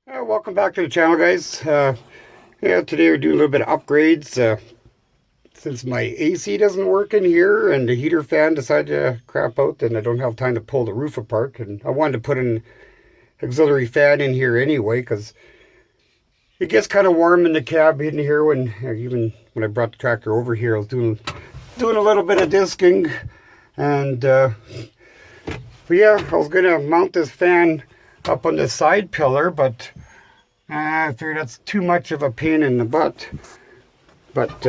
Welcome back to the channel, guys. Today we're doing a little bit of upgrades. Since my AC doesn't work in here and the heater fan decided to crap out, then I don't have time to pull the roof apart. And I wanted to put an auxiliary fan in here anyway, because it gets kind of warm in the cab in here. Even when I brought the tractor over here, I was doing a little bit of disking, and but yeah, I was gonna mount this fan up on the side pillar, but I figured that's too much of a pain in the butt. But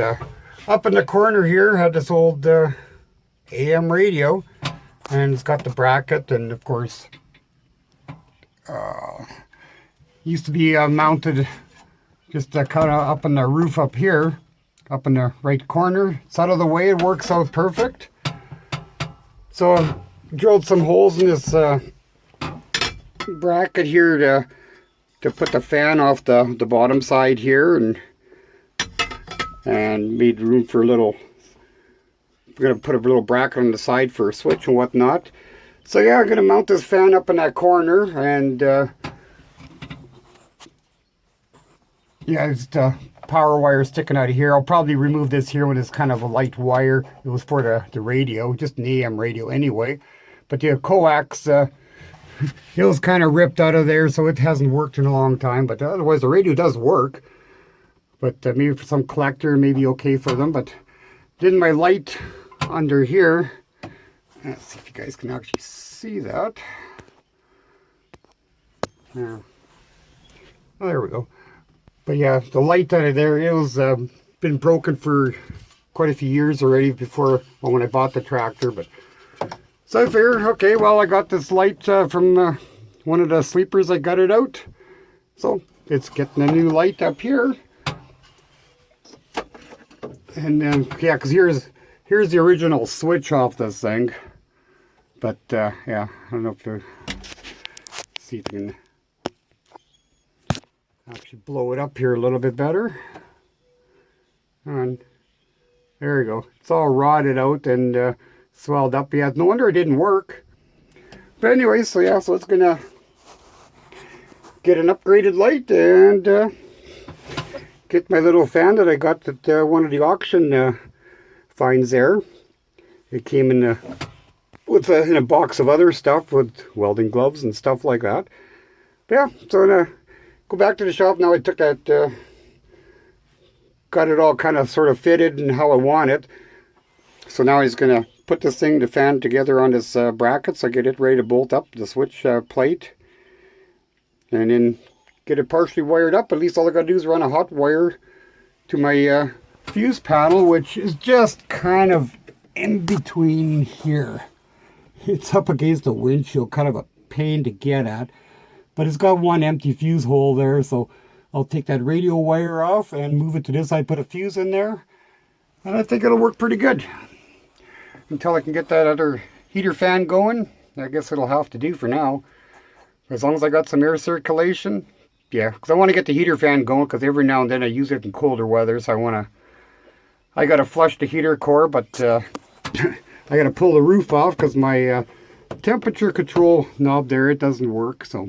up in the corner here, had this old AM radio, and it's got the bracket, and of course, used to be mounted just kind of up on the roof up here, up in the right corner. It's out of the way, it works out perfect. So I drilled some holes in this bracket here to put the fan off the bottom side here, and made room for a little. We're gonna put a little bracket on the side for a switch and whatnot. So yeah, I'm gonna mount this fan up in that corner, and yeah, it's the power wire sticking out of here. I'll probably remove this here with this kind of a light wire. It was for the radio, just an AM radio anyway. But the coax, it was kind of ripped out of there, so it hasn't worked in a long time. But otherwise, the radio does work. But maybe for some collector, maybe okay for them. But then my light under here, let's see if you guys can actually see that. Yeah. Oh, there we go. But yeah, the light out of there, it was been broken for quite a few years already before, well, when I bought the tractor. But so I figured, okay, well, I got this light from one of the sleepers. I got it out, so it's getting a new light up here. And then yeah, because here's the original switch off this thing. But yeah, I don't know if to see if you can actually blow it up here a little bit better. And there you go. It's all rotted out and swelled up. Yeah, no wonder it didn't work. But anyway, so yeah, so it's gonna get an upgraded light and get my little fan that I got at one of the auction finds there. It came in in a box of other stuff with welding gloves and stuff like that. But yeah, so I'm gonna go back to the shop now. I took that, got it all kind of sort of fitted and how I want it. So now he's gonna put this thing, the fan, together on this bracket, so I get it ready to bolt up the switch plate, and then get it partially wired up. At least all I gotta do is run a hot wire to my fuse panel, which is just kind of in between here. It's up against the windshield, kind of a pain to get at, but it's got one empty fuse hole there, so I'll take that radio wire off and move it to this side, put a fuse in there, and I think it'll work pretty good. Until I can get that other heater fan going, I guess it'll have to do for now. As long as I got some air circulation, yeah, because I want to get the heater fan going, because every now and then I use it in colder weather, so I got to flush the heater core, but I got to pull the roof off because my temperature control knob there, it doesn't work, so.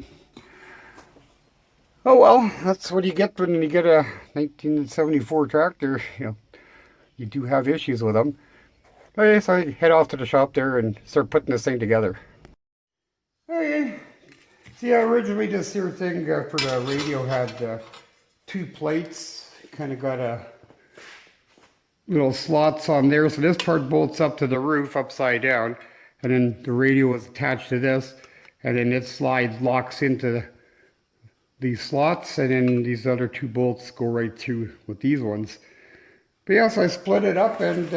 Oh well, that's what you get when you get a 1974 tractor. You know, you do have issues with them. Okay, so I head off to the shop there and start putting this thing together. Okay, see, originally this here thing for the radio had two plates. Kind of got a little slots on there, so this part bolts up to the roof upside down, and then the radio is attached to this, and then it locks into these slots, and then these other two bolts go right through with these ones. But yeah, so I split it up, and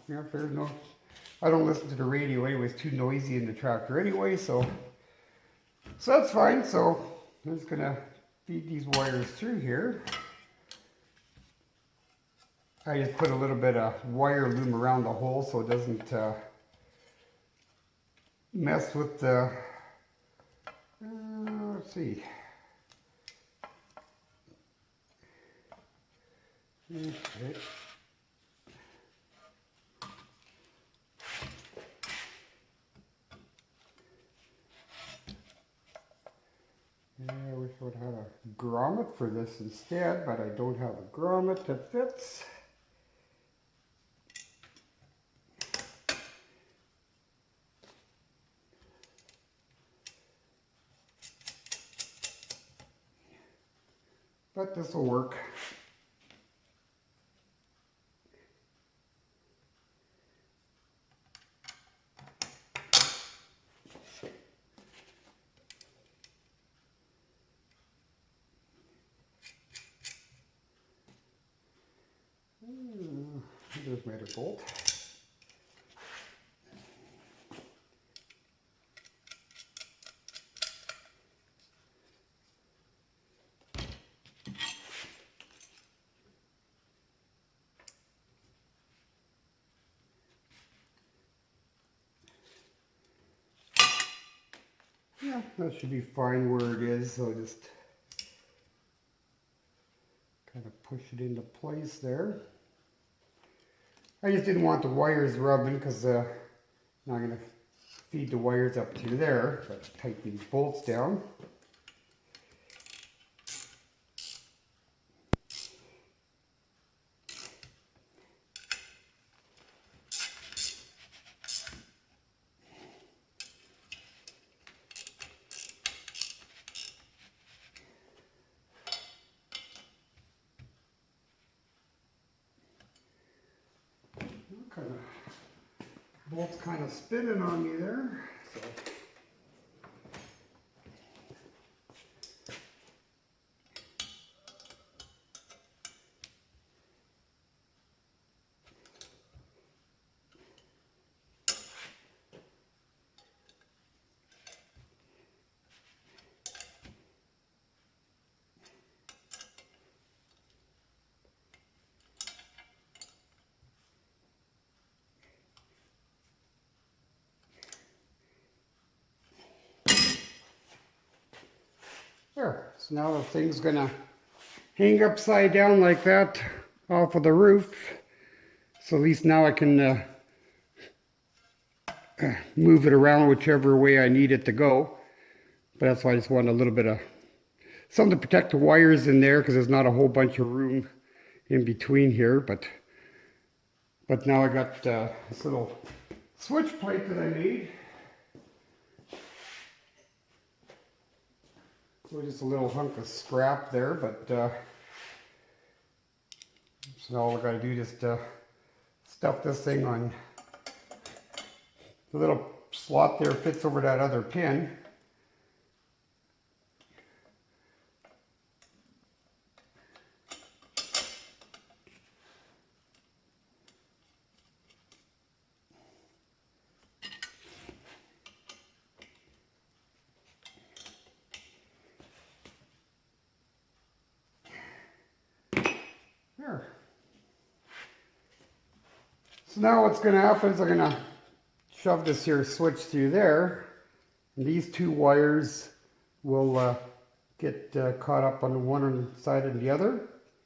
yeah, there's no, I don't listen to the radio anyway, it's too noisy in the tractor anyway, so that's fine. So I'm just gonna feed these wires through here. I just put a little bit of wire loom around the hole so it doesn't mess with the, let's see. Okay. There we wish I would have had a grommet for this instead, but I don't have a grommet that fits. But this will work. There's my other bolt. Yeah, that should be fine where it is, so just kind of push it into place there. I just didn't want the wires rubbing because now I'm going to feed the wires up to there. So let's tighten these bolts down. Bolt's kind of spinning on me there. So. There, so now the thing's gonna hang upside down like that off of the roof. So at least now I can move it around whichever way I need it to go. But that's why I just want a little bit of something to protect the wires in there because there's not a whole bunch of room in between here. But now I got this little switch plate that I made. So just a little hunk of scrap there, but so all I got to do is just stuff this thing on. The little slot there fits over that other pin. There. So now what's going to happen is I'm going to shove this here switch through there, and these two wires will get caught up on one side and the other,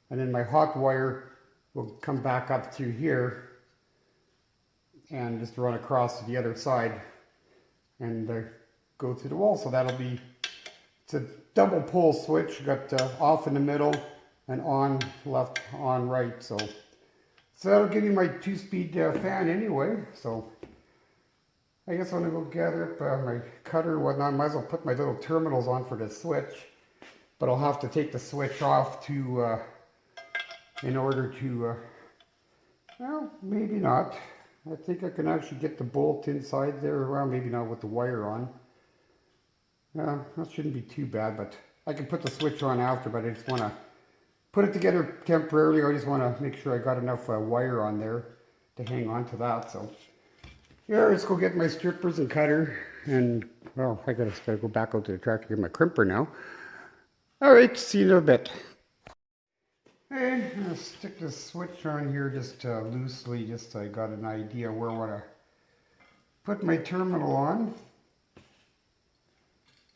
and then my hot wire will come back up through here and just run across to the other side and go through the wall. So that'll be, it's a double pole switch. You got off in the middle and on left, on right. So that'll give you my 2-speed fan anyway. So I guess I'm gonna go gather up my cutter and whatnot. Might as well put my little terminals on for the switch, but I'll have to take the switch off to in order to well, maybe not. I think I can actually get the bolt inside there. Well, maybe not with the wire on. That shouldn't be too bad, but I can put the switch on after, but I just want to put it together temporarily. I just want to make sure I got enough wire on there to hang on to that. So yeah, let's go get my strippers and cutter, and well, I gotta go back out to the tractor to get my crimper now. All right, see you in a bit. Hey, I'm gonna stick this switch on here just loosely, just so I got an idea where I want to put my terminal on.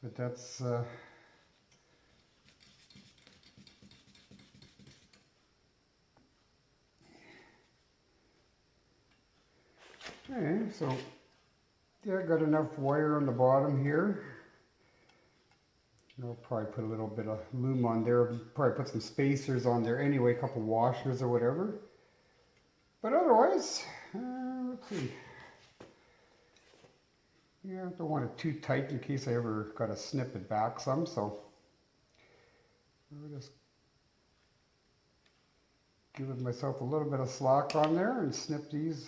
But that's okay, so yeah, I got enough wire on the bottom here. I'll probably put a little bit of loom on there, probably put some spacers on there anyway, a couple washers or whatever. But otherwise, let's see. Yeah, I don't want it too tight in case I ever got to snip it back some, so I'll just give myself a little bit of slack on there and snip these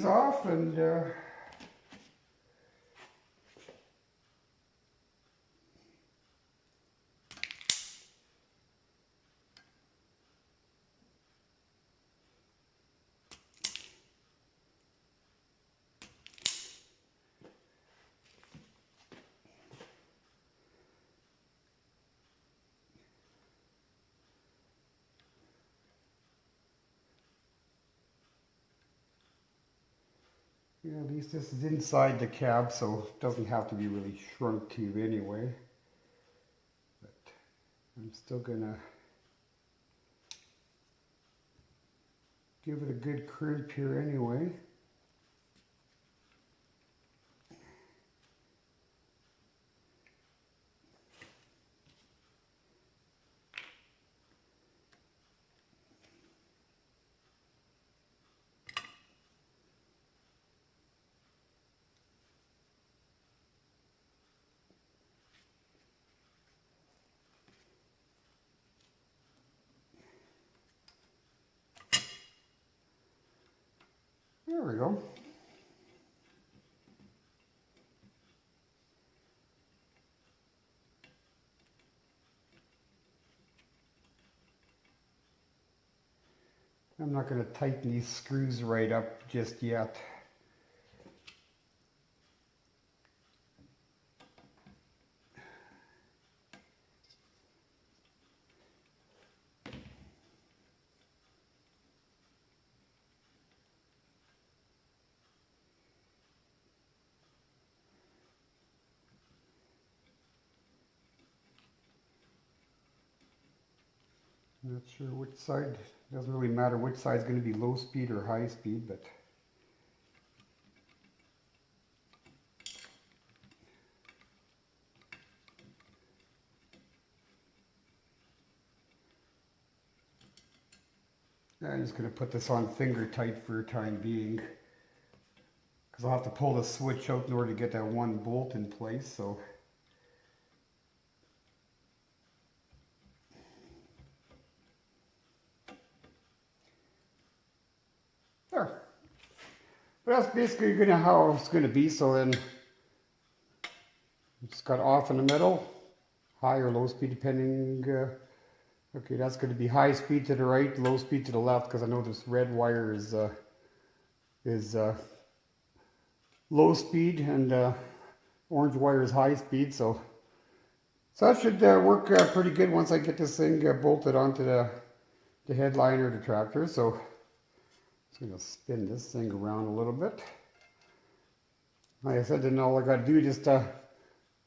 off, and yeah, at least this is inside the cab, so it doesn't have to be really shrunk to anyway. But I'm still gonna give it a good crimp here anyway. There we go. I'm not going to tighten these screws right up just yet. Not sure which side, doesn't really matter which side is going to be low speed or high speed, but I'm just going to put this on finger tight for the time being, because I'll have to pull the switch out in order to get that one bolt in place. So there. But that's basically gonna how it's going to be. So then it's got off in the middle, high or low speed depending. Okay, that's going to be high speed to the right, low speed to the left, because I know this red wire is low speed, and orange wire is high speed. So that should work pretty good once I get this thing bolted onto the headliner of the tractor. So I'm just going to spin this thing around a little bit. Like I said, then all I got to do is just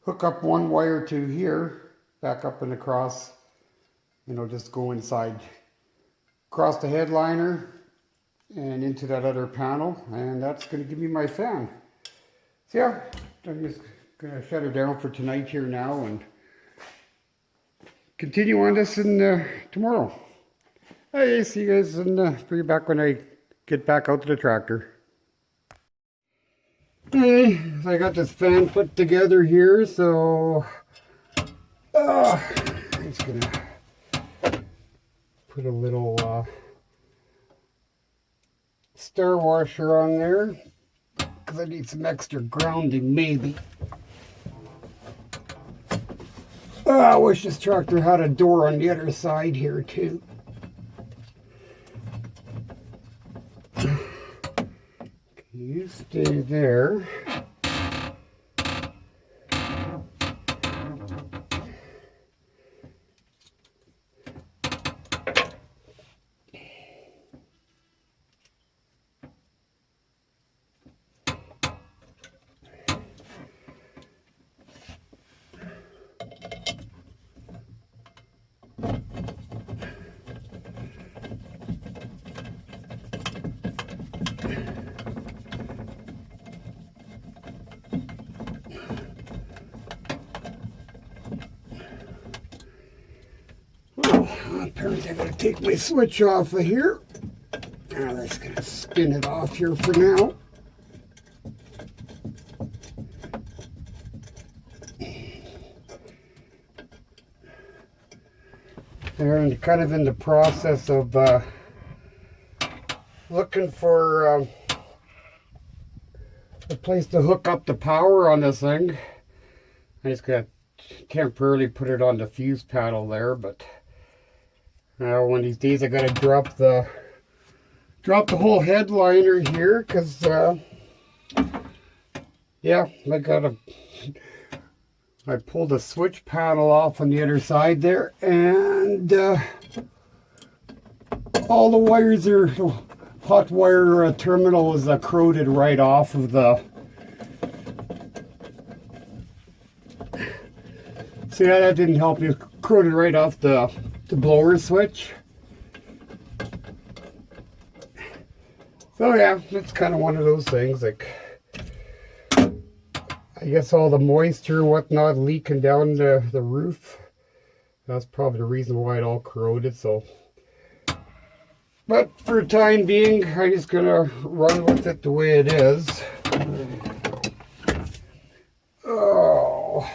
hook up one wire to here, back up and across. You know, just go inside, across the headliner and into that other panel, and that's going to give me my fan. So yeah, I'm just going to shut her down for tonight here now and continue on this in tomorrow. Hey, see you guys for you back when I get back out to the tractor. Hey, so I got this fan put together here, so I'm just going to put a little star washer on there because I need some extra grounding maybe. I wish this tractor had a door on the other side here too. You stay there. Apparently I'm going to take my switch off of here. I'm just going to spin it off here for now. They're kind of in the process of looking for a place to hook up the power on this thing. I just got to temporarily put it on the fuse panel there, but one of these days I got to drop the whole headliner here, because yeah, I pulled the switch panel off on the other side there, and all the wires are, the hot wire terminal was corroded right off of the, see how that didn't help you, corroded right off the blower switch. So yeah, it's kind of one of those things, like, I guess all the moisture and whatnot leaking down the roof. That's probably the reason why it all corroded. So, but for the time being, I'm just gonna run with it the way it is. Oh,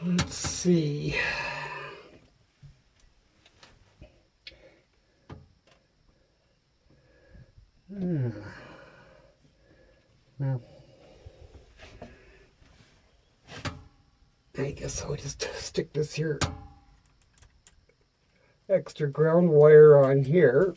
let's see. Well, I guess I'll just stick this here extra ground wire on here.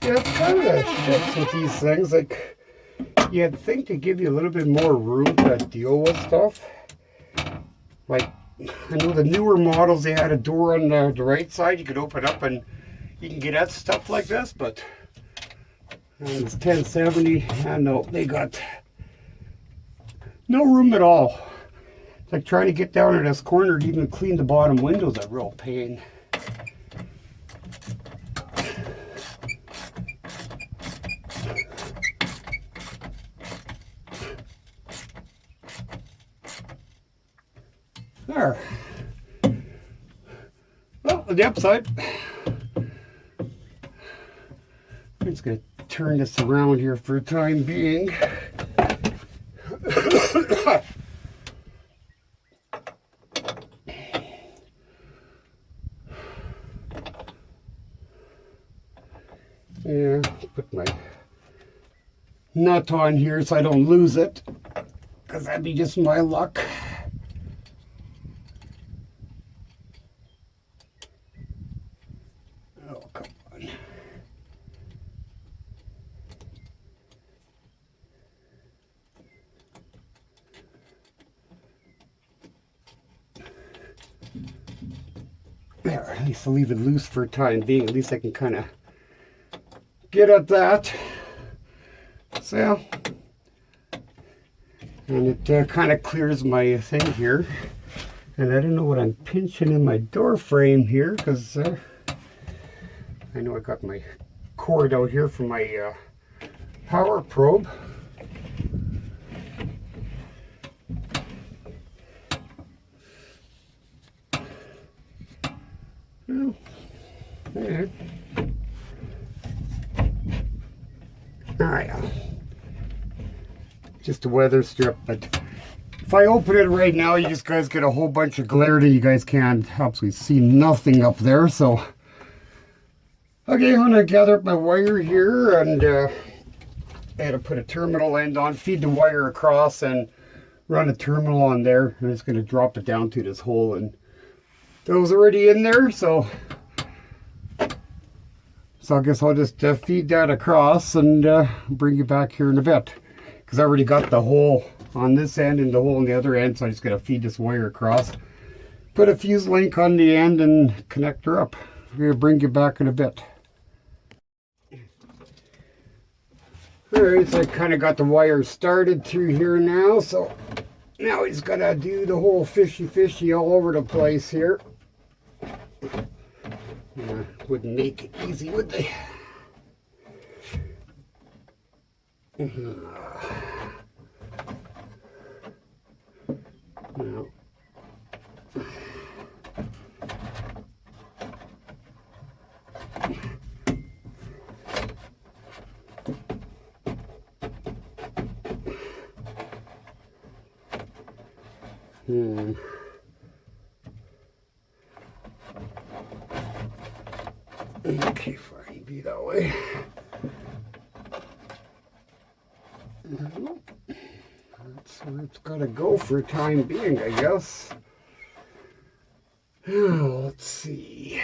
Yeah, it's kind of a shit with these things. Like, you'd think to give you a little bit more room to deal with stuff. Like, I know the newer models, they had a door on the right side. You could open up and you can get at stuff like this. But it's 1070. I know they got no room at all. It's like trying to get down to this corner to even clean the bottom windows, a real pain. There. Well, on the upside, I'm just going to turn this around here for the time being. Yeah, put my nut on here so I don't lose it, because that'd be just my luck. Oh, come on. There, at least I'll leave it loose for a time being. At least I can kind of get at that. So, and it kind of clears my thing here. And I don't know what I'm pinching in my door frame here, because I know I got my cord out here for my power probe. Well, there. Alright, just a weather strip, but if I open it right now, you just guys get a whole bunch of glare and you guys can't absolutely see nothing up there. So, okay, I'm gonna gather up my wire here, and I had to put a terminal end on, feed the wire across, and run a terminal on there, and it's going to drop it down to this hole, and that was already in there, so I guess I'll just feed that across and bring you back here in a bit, because I already got the hole on this end and the hole on the other end, so I just got to feed this wire across, put a fuse link on the end and connect her up. I'm going to bring you back in a bit. Alright, so I kind of got the wire started through here now, so now he's got to do the whole fishy all over the place here. Wouldn't make it easy, would they? No. Okay, fine, be that way. That's where it's got to go for the time being, I guess. Now, let's see.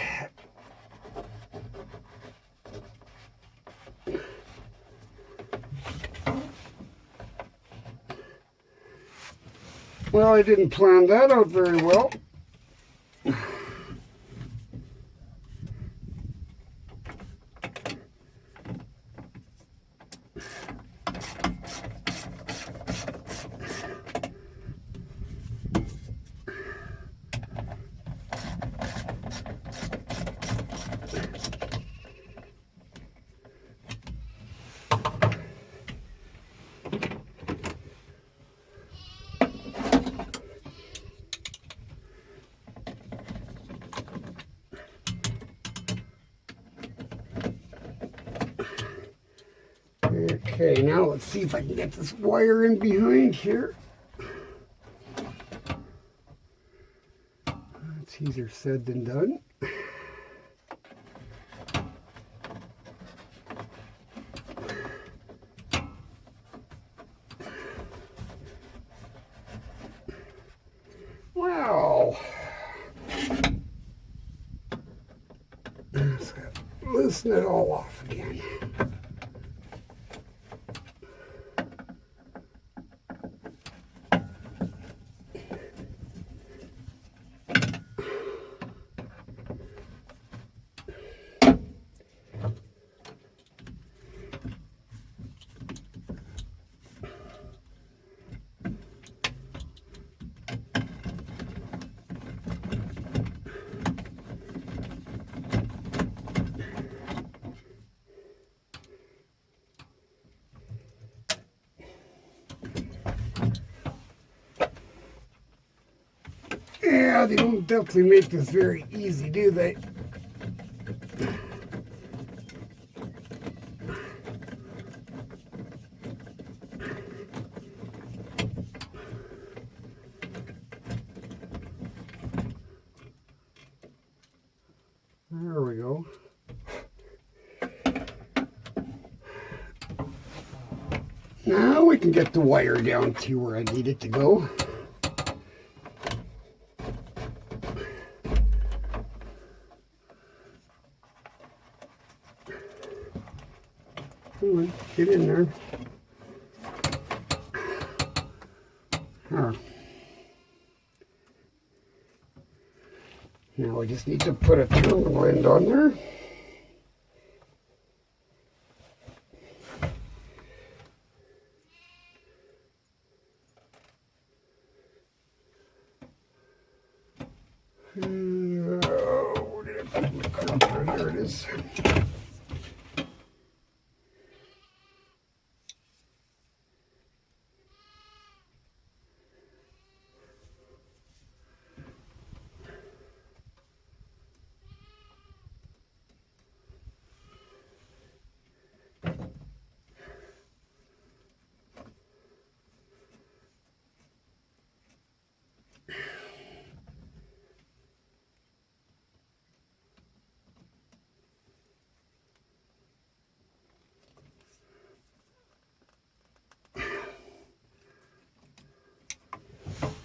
Well, I didn't plan that out very well. Okay, now let's see if I can get this wire in behind here. That's easier said than done. Wow. Let's loosen it all off again. Yeah, they don't definitely make this very easy, do they? There we go. Now we can get the wire down to where I need it to go. Come on, get in there. Now I just need to put a terminal end on there. Where did I put my cutter? Here it is.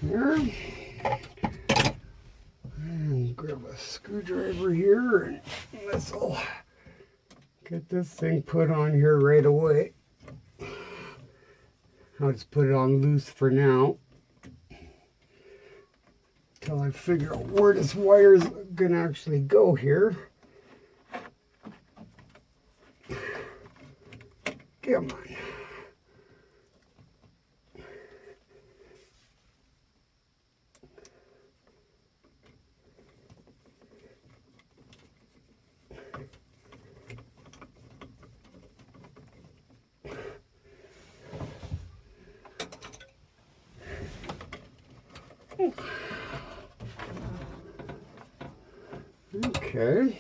there. And grab a screwdriver here, and this will get this thing put on here right away. I'll just put it on loose for now until I figure out where this wire is going to actually go here. Come on. Okay.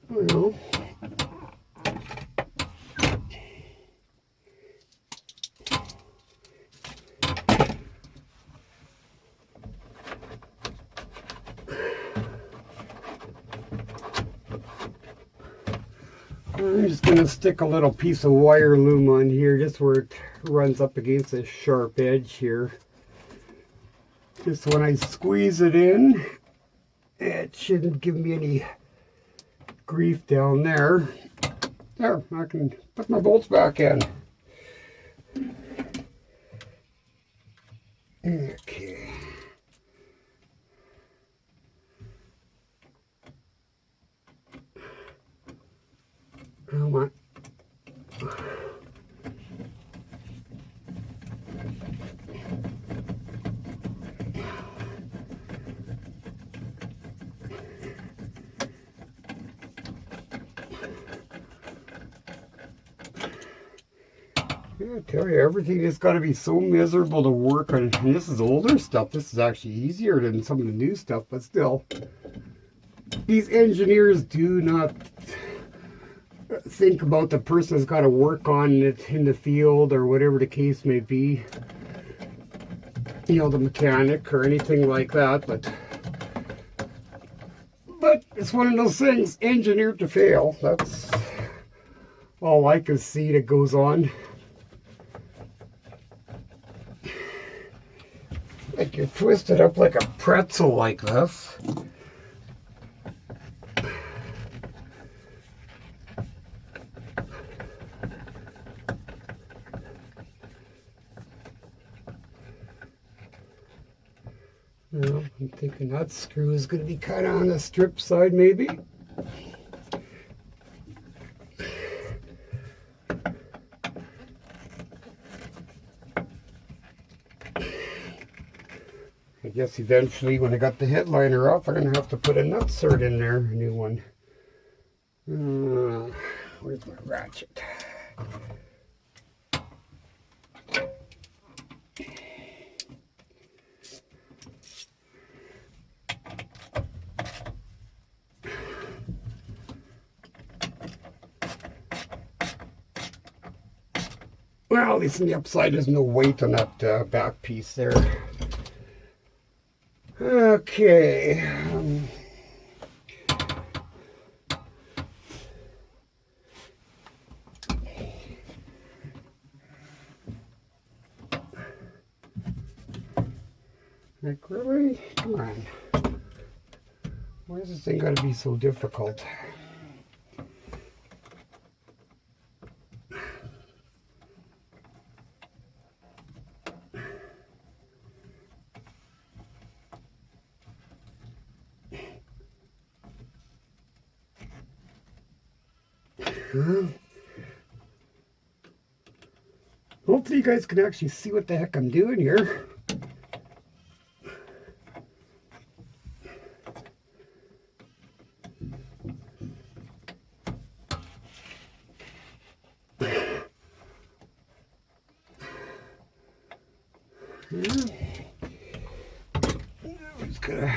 Well, I'm just going to stick a little piece of wire loom on here, just where it runs up against this sharp edge here. Just when I squeeze it in, it shouldn't give me any grief down there. There, I can put my bolts back in. Okay. Come on. Yeah, I tell you, everything has got to be so miserable to work on. And this is older stuff. This is actually easier than some of the new stuff, but still. These engineers do not think about the person who's got to work on it in the field or whatever the case may be. You know, the mechanic or anything like that, but it's one of those things, engineered to fail. That's all I can see that goes on. Like you twist it up like a pretzel like this. Well, I'm thinking that screw is going to be kind of on the strip side, maybe. I guess eventually, when I got the headliner off, I'm going to have to put a nut cert in there, a new one. Where's my ratchet? Well, at least on the upside, there's no weight on that back piece there. Okay. Like, really? Come on. Why is this thing got to be so difficult? Hopefully you guys can actually see what the heck I'm doing here. I'm just gonna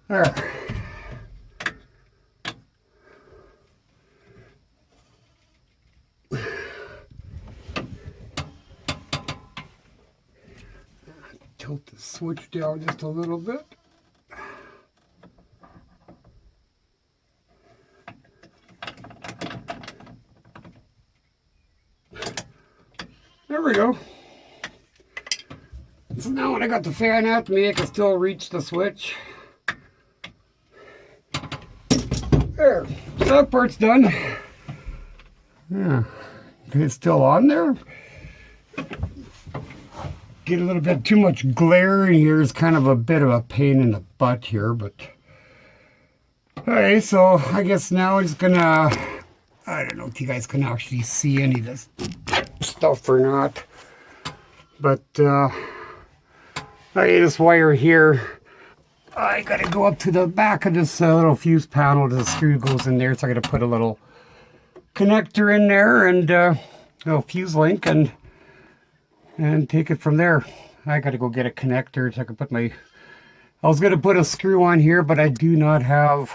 there. tilt the switch down just a little bit. There we go. So now when I got the fan out to me, I can still reach the switch. There, so that part's done. Yeah, it's still on there. Get a little bit too much glare in here is kind of a bit of a pain in the butt here, but okay, so I guess now it's gonna, I don't know if you guys can actually see any of this stuff or not, but this wire here, I gotta go up to the back of this little fuse panel. The screw goes in there, so I gotta put a little connector in there and a little fuse link and take it from there. I gotta go get a connector so I can put my, I was gonna put a screw on here, but I do not have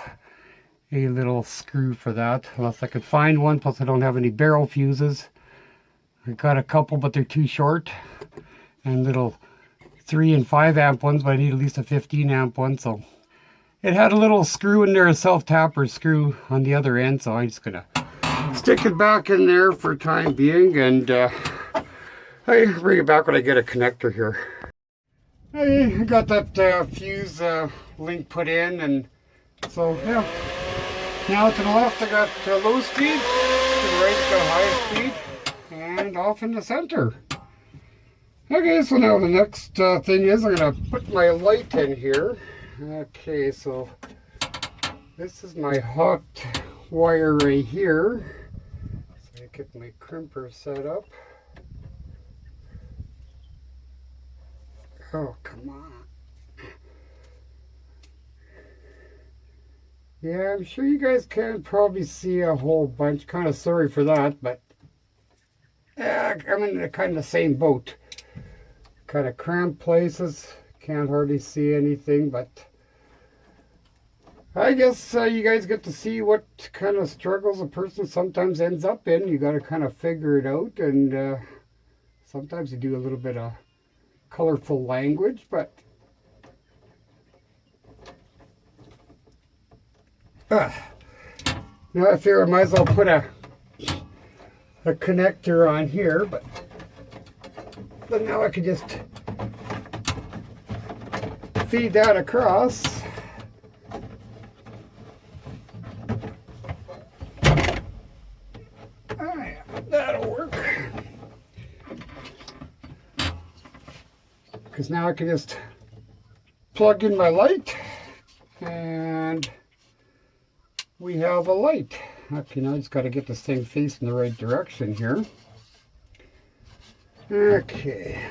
a little screw for that unless I could find one. Plus I don't have any barrel fuses. I got a couple, but they're too short, and little 3 and 5 amp ones, but I need at least a 15 amp one. So it had a little screw in there, a self-tapper screw on the other end, so I'm just gonna stick it back in there for time being, and I bring it back when I get a connector here. I got that fuse link put in, and so yeah. Now to the left I got low speed, to the right I got high speed, and off in the center. Okay, so now the next thing is I'm going to put my light in here. Okay, so this is my hot wire right here. So I get my crimper set up. Oh, come on. Yeah, I'm sure you guys can probably see a whole bunch. Kind of sorry for that, but I'm in the kind of the same boat. Kind of cramped places, can't hardly see anything, but I guess you guys get to see what kind of struggles a person sometimes ends up in. You got to kind of figure it out, and sometimes you do a little bit of colorful language, but now I figure I might as well put a connector on here, but now I can just feed that across. Yeah, that'll work. Because now I can just plug in my light, and we have a light. Okay, now I just got to get this thing facing the right direction here. Okay.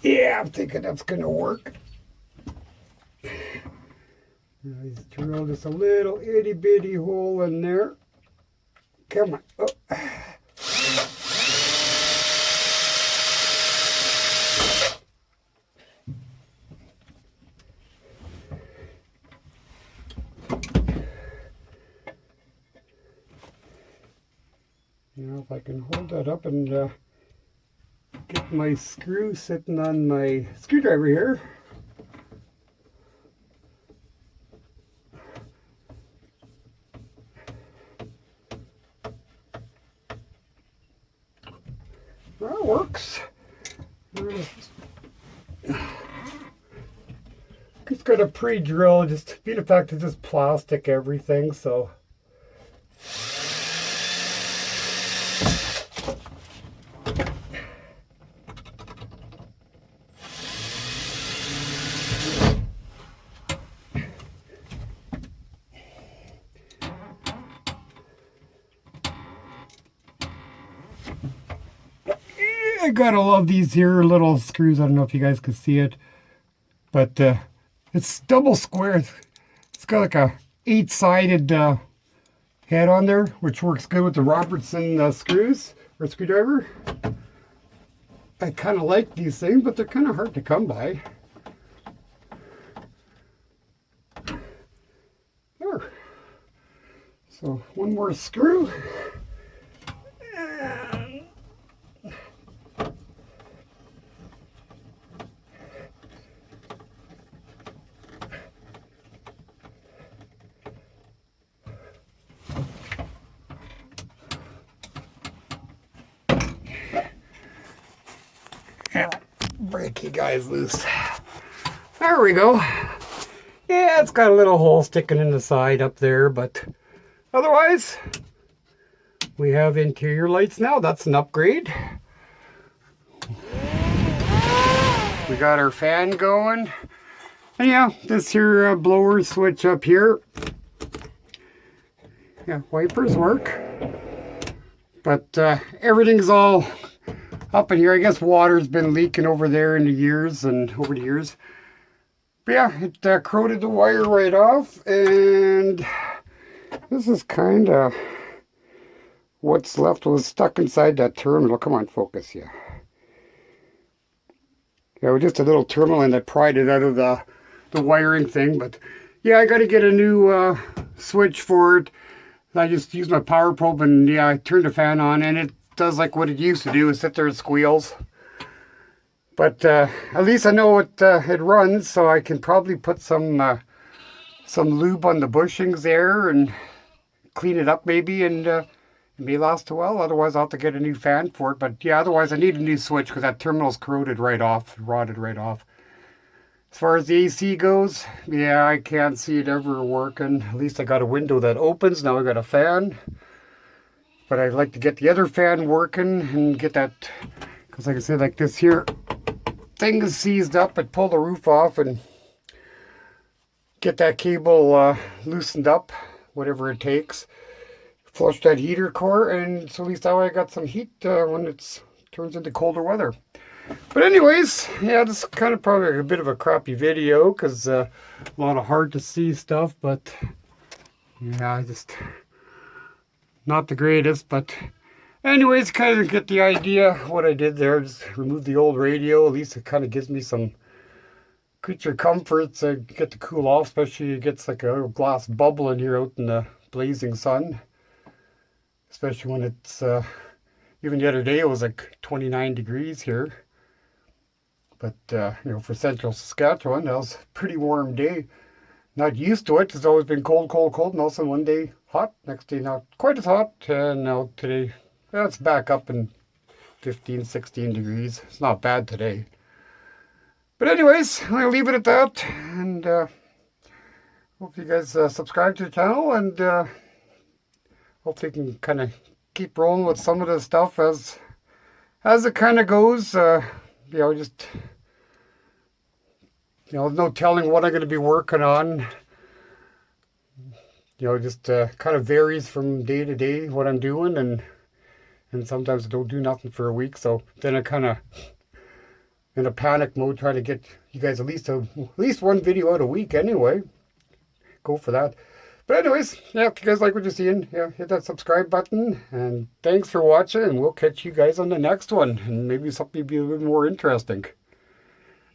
Yeah, I'm thinking that's going to work. Now just drill just a little itty bitty hole in there. Come on. Oh. Now if I can hold that up and get my screw sitting on my screwdriver here. That works. It's got a pre-drill, just being the fact it's just plastic everything, so I gotta love these here little screws. I don't know if you guys can see it, but it's double square. It's got like a 8-sided head on there, which works good with the Robertson screws or screwdriver. I kind of like these things, but they're kind of hard to come by. So one more screw. And yeah, break you guys loose. There we go. Yeah, it's got a little hole sticking in the side up there, but otherwise, we have interior lights now. That's an upgrade. We got our fan going. And yeah, this here blower switch up here. Yeah, wipers work. But everything's all up in here. I guess water's been leaking over there in the years and over the years. But yeah, it corroded the wire right off. And this is kind of what's left was stuck inside that terminal. Come on, focus, yeah. Yeah, just a little terminal and I pried it out of the wiring thing. But yeah, I got to get a new switch for it. I just used my power probe and yeah, I turned the fan on and it does like what it used to do, is sit there and squeals. But at least I know it runs, so I can probably put some lube on the bushings there and clean it up maybe, and it may last a while. Otherwise I'll have to get a new fan for it. But yeah, otherwise I need a new switch because that terminal's corroded right off, rotted right off. As far as the AC goes, yeah, I can't see it ever working. At least I got a window that opens. Now I got a fan. But I'd like to get the other fan working and get that, because like I said, like this here thing is seized up. I'd pull the roof off and get that cable loosened up, whatever it takes. Flush that heater core, and so at least that way I got some heat when it turns into colder weather. But anyways, yeah, this is kind of probably a bit of a crappy video because a lot of hard to see stuff, but yeah, I just not the greatest. But anyways, kind of get the idea what I did there. Just remove the old radio. At least it kind of gives me some creature comfort to get to cool off, especially it gets like a little glass bubble in here out in the blazing sun, especially when it's even the other day it was like 29 degrees here. But you know, for central Saskatchewan, that was a pretty warm day. Not used to it. It's always been cold, cold, cold, and also one day hot, next day not quite as hot, and now today, well, it's back up in 15, 16 degrees. It's not bad today. But anyways, I'll leave it at that, and hope you guys subscribe to the channel, and hopefully you can kind of keep rolling with some of the stuff as it kind of goes. You know, just, you know, no telling what I'm going to be working on. You know, just kind of varies from day to day what I'm doing, and sometimes I don't do nothing for a week. So then I kind of in a panic mode, trying to get you guys at least one video out a week anyway. Go for that. But anyways, yeah, if you guys like what you're seeing, yeah, hit that subscribe button. And thanks for watching, and we'll catch you guys on the next one. And maybe something will be a little more interesting.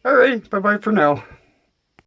Alright, bye-bye for now.